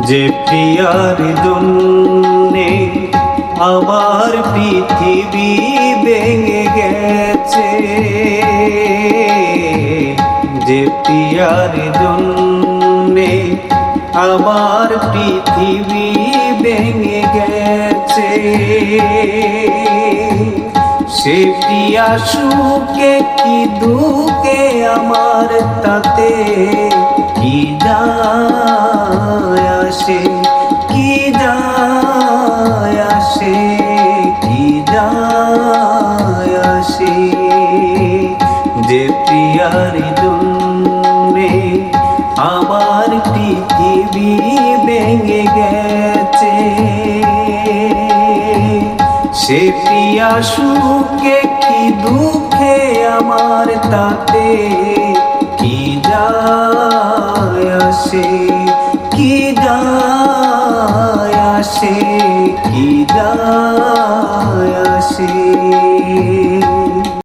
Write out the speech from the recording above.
যে প্রিয়ার জন্যে আমার পৃথিবী ভেঙে গেছে, যে প্রিয়ার জন্যে আমার পৃথিবী ভেঙে গেছে, সে প্রিয়া সুখে কি দুঃখে আমার তাতে কি যায় আসে, কি যায় আসে, কি যায় আসে। যে প্রিয়ার জন্যে আমার পৃথিবী ভেঙে গেছে, সে প্রিয়া সুখে কি দুঃখে আমার তাতে কি যায় আসে, কি যায় আসে, কি যায়